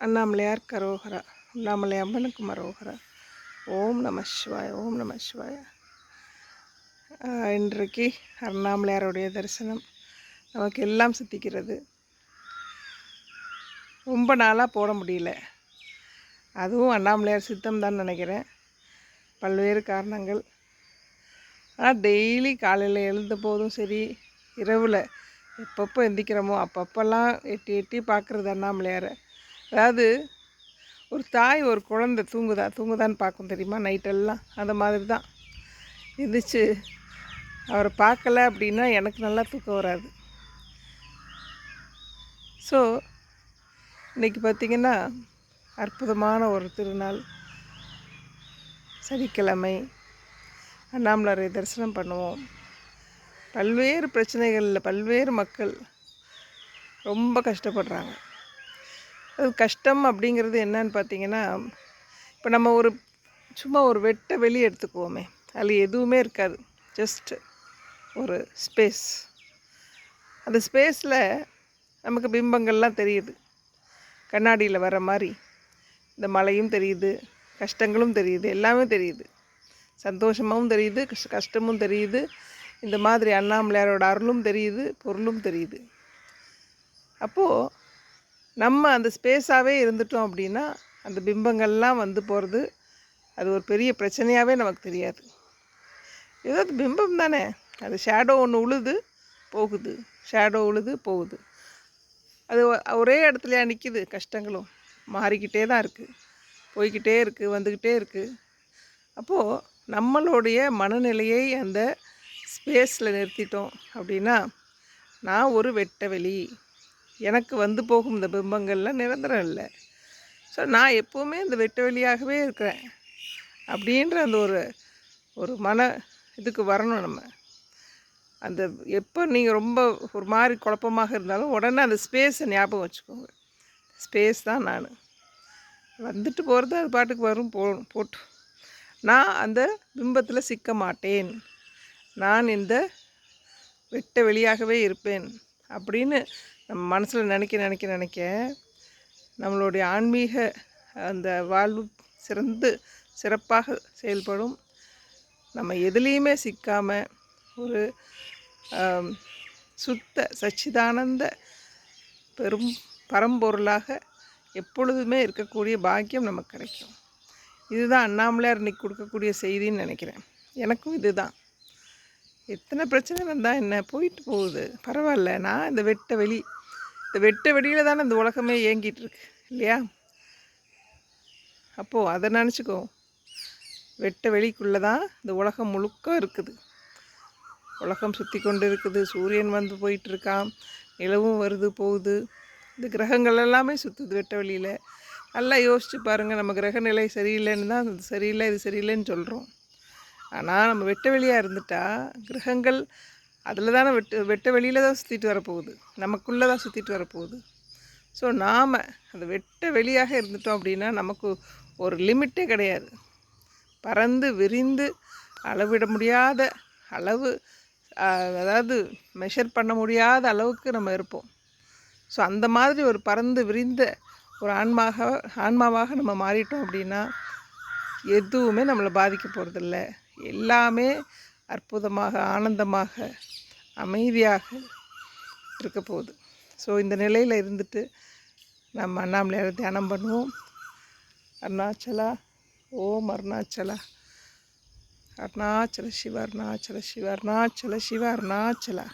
அண்ணாமலையார் கரோகரா. அண்ணாமலை அம்மனுக்கு மரோகரா. ஓம் நம சிவாய. ஓம் நம சிவாய. இன்றைக்கு அண்ணாமலையாருடைய தரிசனம் நமக்கு எல்லாம் சித்திக்கிறது. ரொம்ப நாளாக போட முடியல. அதுவும் அண்ணாமலையார் சித்தம் தான் நினைக்கிறேன். பல்வேறு காரணங்கள். ஆனால் டெய்லி காலையில் எழுந்த போதும் சரி, இரவில் எப்பப்போ எந்திக்கிறோமோ அப்பப்பெல்லாம் எட்டி எட்டி பார்க்குறது அண்ணாமலையாரை. அதாவது ஒரு தாய் ஒரு குழந்தை தூங்குதான்னு பார்க்கும் தெரியுமா, நைட்டெல்லாம் அந்த மாதிரி தான் இருந்துச்சு. அவரை பார்க்கல அப்படின்னா எனக்கு நல்லா தூக்கம் வராது. ஸோ இன்றைக்கி பார்த்திங்கன்னா அற்புதமான ஒரு திருநாள், சனிக்கிழமை. அண்ணாமலையாரை தரிசனம் பண்ணுவோம். பல்வேறு பிரச்சனைகளில் பல்வேறு மக்கள் ரொம்ப கஷ்டப்படுறாங்க. அது கஷ்டம் அப்படிங்கிறது என்னன்னு பார்த்திங்கன்னா, இப்போ நம்ம சும்மா ஒரு வெட்ட வெளியே எடுத்துக்குவோமே, அதில் எதுவுமே இருக்காது. ஜஸ்ட் ஒரு ஸ்பேஸ். அந்த ஸ்பேஸில் நமக்கு பிம்பங்கள்லாம் தெரியுது, கண்ணாடியில் வர மாதிரி. இந்த மழையும் தெரியுது, கஷ்டங்களும் தெரியுது, எல்லாமே தெரியுது. சந்தோஷமாகவும் தெரியுது, கஷ்டமும் தெரியுது. இந்த மாதிரி அண்ணாமலையாரோட அருளும் தெரியுது, பொருளும் தெரியுது. அப்போது நம்ம அந்த ஸ்பேஸாகவே இருந்துட்டோம் அப்படின்னா அந்த பிம்பங்கள்லாம் வந்து போகிறது அது ஒரு பெரிய பிரச்சனையாகவே நமக்கு தெரியாது. ஏதோ அது பிம்பம் தானே, அது ஷேடோ ஒன்று உழுது போகுது, ஷேடோ உழுது போகுது. அது ஒரே இடத்துலையா நிற்கிது? கஷ்டங்களும் மாறிக்கிட்டே தான் இருக்குது, போய்கிட்டே இருக்குது, வந்துக்கிட்டே இருக்குது. அப்போது நம்மளுடைய மனநிலையை அந்த ஸ்பேஸில் நிறுத்திட்டோம் அப்படின்னா, நான் ஒரு வெட்ட வெளி, எனக்கு வந்து போகும் இந்த பிம்பங்கள்லாம் நிரந்தரம் இல்லை. ஸோ நான் எப்போவுமே இந்த வெட்ட வெளியாகவே இருக்கிறேன் அப்படின்ற அந்த ஒரு மன இதுக்கு வரணும் நம்ம. அந்த எப்போ நீங்கள் ரொம்ப ஒரு மாதிரி குழப்பமாக இருந்தாலும் உடனே அந்த ஸ்பேஸை ஞாபகம் வச்சுக்கோங்க. ஸ்பேஸ் தான் நான், வந்துட்டு போகிறது அது பாட்டுக்கு வரும், போட்டு நான் அந்த பிம்பத்தில் சிக்க மாட்டேன், நான் இந்த வெட்ட வெளியாகவே இருப்பேன் அப்படின்னு நம்ம மனசில் நினைக்க நம்மளுடைய ஆன்மீக அந்த வாழ்வு சிறப்பாக செயல்படும். நம்ம எதுலேயுமே சிக்காமல் ஒரு சுத்த சச்சிதானந்த பெரும் பரம்பொருளாக எப்பொழுதுமே இருக்கக்கூடிய பாக்கியம் நமக்கு கிடைக்கும். இதுதான் அண்ணாமலையார் இன்றைக்கி கொடுக்கக்கூடிய செய்தின்னு நினைக்கிறேன். எனக்கும் இதுதான். எத்தனை பிரச்சனை வந்தால் என்ன, போயிட்டு போகுது, பரவாயில்ல. நான் இந்த வெட்ட வெளியில் தானே இந்த உலகமே இயங்கிட்டுருக்கு இல்லையா? அப்போது அதை நினச்சிக்கோ, வெட்ட வெளிக்குள்ளே தான் இந்த உலகம் முழுக்க இருக்குது. உலகம் சுற்றி கொண்டு இருக்குது, சூரியன் வந்து போயிட்டுருக்கான், நிலவும் வருது போகுது, இந்த கிரகங்கள் எல்லாமே சுற்றுது வெட்ட வெளியில். நல்லா யோசித்து பாருங்கள். நம்ம கிரக நிலை சரியில்லைன்னு தான் இது சரியில்லை இது சரியில்லைன்னு சொல்கிறோம். ஆனால் நம்ம வெட்ட வெளியாக இருந்துட்டால் கிரகங்கள் அதில் தானே வெட்ட வெளியில் தான் சுற்றிட்டு வரப்போகுது, நமக்குள்ளே தான் சுற்றிட்டு வரப்போகுது. ஸோ நாம் அந்த வெட்ட வெளியாக இருந்துட்டோம் அப்படின்னா நமக்கு ஒரு லிமிட்டே கிடையாது. பறந்து விரிந்து அளவிட முடியாத அளவு, அதாவது மெஷர் பண்ண முடியாத அளவுக்கு நம்ம இருப்போம். ஸோ அந்த மாதிரி ஒரு பறந்து விரிந்த ஒரு ஆன்மாவாக நம்ம மாறிட்டோம் அப்படின்னா எதுவுமே நம்மளை பாதிக்க போகிறதில்ல. எல்லாமே அற்புதமாக, ஆனந்தமாக, அமைதியாக இருக்க போகுது. ஸோ இந்த நிலையில் இருந்துட்டு நம்ம அண்ணாமலையாரை தியானம் பண்ணுவோம். அருணாச்சலா, ஓம் அருணாச்சலா, அருணாச்சல சிவ, அருணாச்சல சிவ, அருணாச்சல சிவ, அருணாச்சலா.